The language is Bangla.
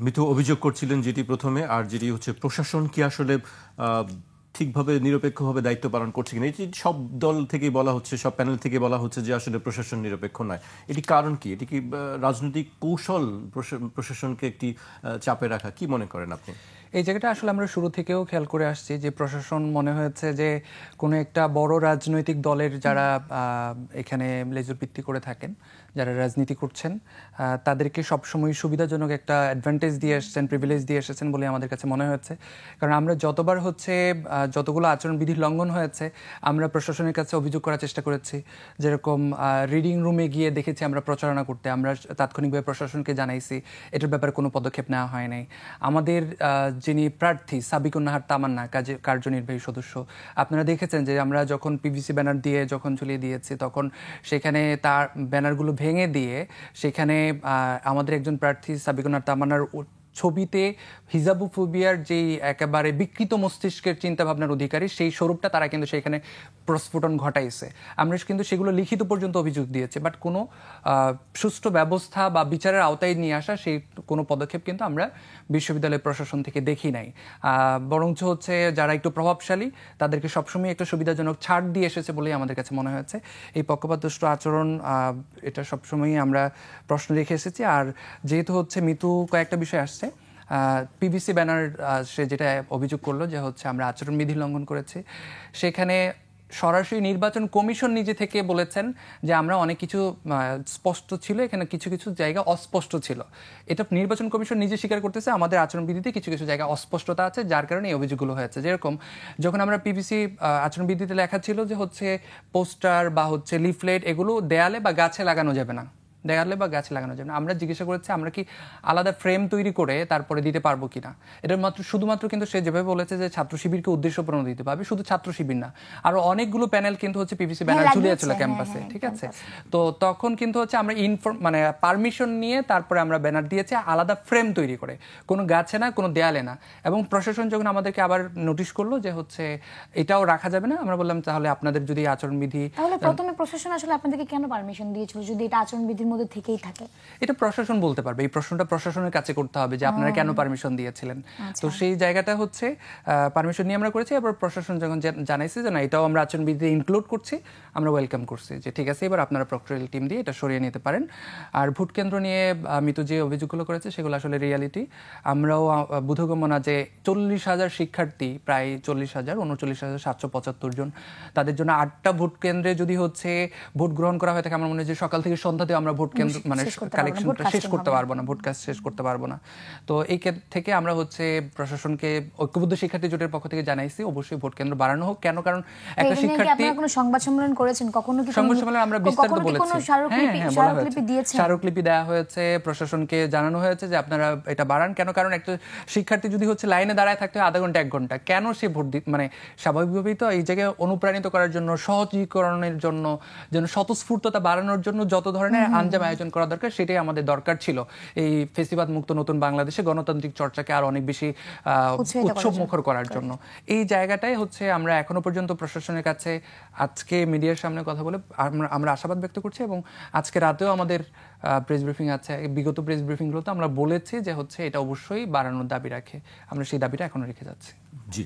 মিথু অভিযোগ করছিলেন যেটি প্রথমে, আর যেটি হচ্ছে প্রশাসন কি আসলে ঠিকভাবে নিরপেক্ষভাবে দায়িত্ব পালন করছে কিনা, এটি সব দল থেকেই বলা হচ্ছে, সব প্যানেল থেকে বলা হচ্ছে যে আসলে প্রশাসন নিরপেক্ষ নয়। এটি কারণ কি? এটি কি রাজনৈতিক কৌশল প্রশাসনকে একটি চাপে রাখা? কি মনে করেন আপনি? এই জায়গাটা আসলে আমরা শুরু থেকেও খেয়াল করে আসছি যে প্রশাসন মনে হয়েছে যে কোনো একটা বড় রাজনৈতিক দলের যারা এখানে লেজুর ভিত্তি করে থাকেন, যারা রাজনীতি করছেন, তাদেরকে সবসময় সুবিধাজনক একটা অ্যাডভান্টেজ দিয়ে এসেছেন, প্রিভিলেজ দিয়ে এসেছেন বলে আমাদের কাছে মনে হয়েছে। কারণ আমরা যতবার হচ্ছে যতগুলো আচরণবিধি লঙ্ঘন হয়েছে আমরা প্রশাসনের কাছে অভিযোগ করার চেষ্টা করেছি। যেরকম রিডিং রুমে গিয়ে দেখেছি আমরা প্রচারণা করতে, আমরা তাৎক্ষণিকভাবে প্রশাসনকে জানাইছি, এটার ব্যাপারে কোনো পদক্ষেপ নেওয়া হয় নাই। আমাদের যিনি প্রার্থী সাবিকুন নাহার তামান্না কার্যনির্বাহী সদস্য, আপনারা দেখেছেন যে আমরা যখন পিভিসি ব্যানার দিয়ে যখন ঝুলিয়ে দিয়েছি তখন সেখানে তার ব্যানারগুলো ভেঙে দিয়ে সেখানে আমাদের একজন প্রার্থী সাবিকুন নাহার তামান্নার ছবিতে হিজাবুফোবিয়ার যেই একেবারে বিকৃত মস্তিষ্কের চিন্তাভাবনার অধিকারী সেই স্বরূপটা তারা কিন্তু সেখানে প্রস্ফুটন ঘটাইছে। আমরা কিন্তু সেগুলো লিখিত পর্যন্ত অভিযোগ দিয়েছে, বাট কোনো সুষ্ঠু ব্যবস্থা বা বিচারের আওতায় নিয়ে আসা সেই কোনো পদক্ষেপ কিন্তু আমরা বিশ্ববিদ্যালয় প্রশাসন থেকে দেখি নাই। বরঞ্চ হচ্ছে যারা একটু প্রভাবশালী তাদেরকে সবসময় একটা সুবিধাজনক ছাড় দিয়ে এসেছে বলেই আমাদের কাছে মনে হয়েছে। এই পক্ষপাতদুষ্ট আচরণ এটা সবসময়ই আমরা প্রশ্ন রেখে এসেছি। আর যেহেতু হচ্ছে মিতু কয়েকটা বিষয় আসছে, পিভিসি ব্যানার সে যেটা অভিযোগ করলো যে হচ্ছে আমরা আচরণবিধি লঙ্ঘন করেছি, সেখানে সরাসরি নির্বাচন কমিশন নিজে থেকে বলেছেন যে আমরা অনেক কিছু স্পষ্ট ছিল, এখানে কিছু কিছু জায়গা অস্পষ্ট ছিল। এটা নির্বাচন কমিশন নিজে স্বীকার করতেছে আমাদের আচরণবিধিতে কিছু কিছু জায়গা অস্পষ্টতা আছে, যার কারণে এই অভিযোগগুলো হয়েছে। যেরকম যখন আমরা পিভিসি আচরণবিধিতে লেখা ছিল যে হচ্ছে পোস্টার বা হচ্ছে লিফলেট এগুলো দেয়ালে বা গাছে লাগানো যাবে না, দেয়ালে বা গাছে লাগানো যাবে না। আমরা জিজ্ঞাসা করেছি আমরা কি আলাদা ফ্রেম তৈরি করে তারপরে দিতে পারবো কিনা। এটা শুধুমাত্র কিন্তু সে যেভাবে বলেছে যে ছাত্র শিবিরকে উদ্দেশ্য প্রণোদিত দিতে পারবে, শুধু ছাত্র শিবির না, আরো অনেকগুলো প্যানেল কিন্তু হচ্ছে পিভিসি ব্যানার ঝুলিয়েছিল ক্যাম্পাসে, ঠিক আছে। তো তখন কিন্তু হচ্ছে আমরা মানে পারমিশন নিয়ে তারপরে আমরা ব্যানার দিয়েছি আলাদা ফ্রেম তৈরি করে, কোনো গাছে না, কোনো দেয়ালে না। এবং প্রশাসন যখন আমাদেরকে আবার নোটিশ করলো যে হচ্ছে এটাও রাখা যাবে না, আমরা বললাম তাহলে আপনাদের যদি আচরণবিধি, তাহলে প্রথমে প্রশাসন আসলে আপনাদেরকে কেন পারমিশন দিয়েছিল যদি এটা আচরণবিধির মধ্যে থেকেই থাকে? এটা প্রশাসন বলতে পারবে, এই প্রশ্নটা প্রশাসনের কাছে করতে হবে যে আপনারা কেন পারমিশন দিয়েছিলেন। তো সেই জায়গাটা হচ্ছে পারমিশন নিয়ে আমরা করেছি। এবার প্রশাসন যখন জানাইছে যে না এটাও আমরা আচরণবিধিতে ইনক্লুড করছি, আমরা ওয়েলকাম করছি যে ঠিক আছে এবার আপনারা প্রক্টোরিয়াল টিম দিয়ে এটা সরিয়ে নিতে পারেন। আর ভোট কেন্দ্র নিয়ে মিতু যে অভিযোগগুলো করেছে সেগুলো আসলে রিয়ালিটি। আমরাও বোধগম্য না যে 40,000 শিক্ষার্থী, প্রায় 40,000, 39,775 জন, তাদের জন্য 8টা ভোট কেন্দ্রে যদি হচ্ছে ভোট গ্রহণ করা হয় থাকে, আমার মনে হয় যে সকাল থেকে সন্ধ্যাতেও আমরা ভোট কেন্দ্র মানে কালেকশনটা শেষ করতে পারবো না, ভোট কাজ শেষ করতে পারবো না। তো এই থেকে আমরা হচ্ছে প্রশাসনকে ঐক্যবদ্ধ শিক্ষার্থী জোটের পক্ষ থেকে জানাইছি অবশ্যই ভোট কেন্দ্র বাড়ানো হোক। কেন? কারণ একটা শিক্ষার্থী, আপনারা কোনো সংবাদ সম্মেলন করেছেন কখনো? কি সংবাদ সম্মেলন আমরা বিস্তারিত বলেছি, স্মারকলিপি দিয়েছেন? স্মারকলিপি দেওয়া হয়েছে, প্রশাসনকে জানানো হয়েছে যে আপনারা এটা বাড়ান। কেন? কারণ একটা শিক্ষার্থী যদি হচ্ছে লাইনে দাঁড়ায় থাকতে হয় আধা ঘন্টা 1 ঘন্টা, কেন সে ভোট মানে স্বাভাবিকভাবেই তো এই জায়গায় অনুপ্রাণিত করার জন্য, সহজীকরণের জন্য, যেন স্বতঃস্ফূর্ততা বাড়ানোর জন্য যত ধরনের আঞ্জাম আয়োজন করা দরকার সেটাই আমাদের দরকার ছিল এই ফেসিবাদ মুক্ত নতুন বাংলাদেশে গণতান্ত্রিক চর্চাকে আর অনেক বেশি উৎসব মুখর করার জন্য। এই জায়গাটাই হচ্ছে আমরা এখনো পর্যন্ত প্রশাসনের কাছে আজকে মিডিয়ার সামনে কথা বলে আমরা আশাবাদ ব্যক্ত করছি। এবং আজকে রাতেও আমাদের প্রেস ব্রিফিং আছে, বিগত প্রেস ব্রিফিংগুলোতে আমরা বলেছি যে হচ্ছে এটা অবশ্যই বাড়ানোর দাবি রাখে, আমরা সেই দাবিটা এখনো রেখে যাচ্ছি। জি।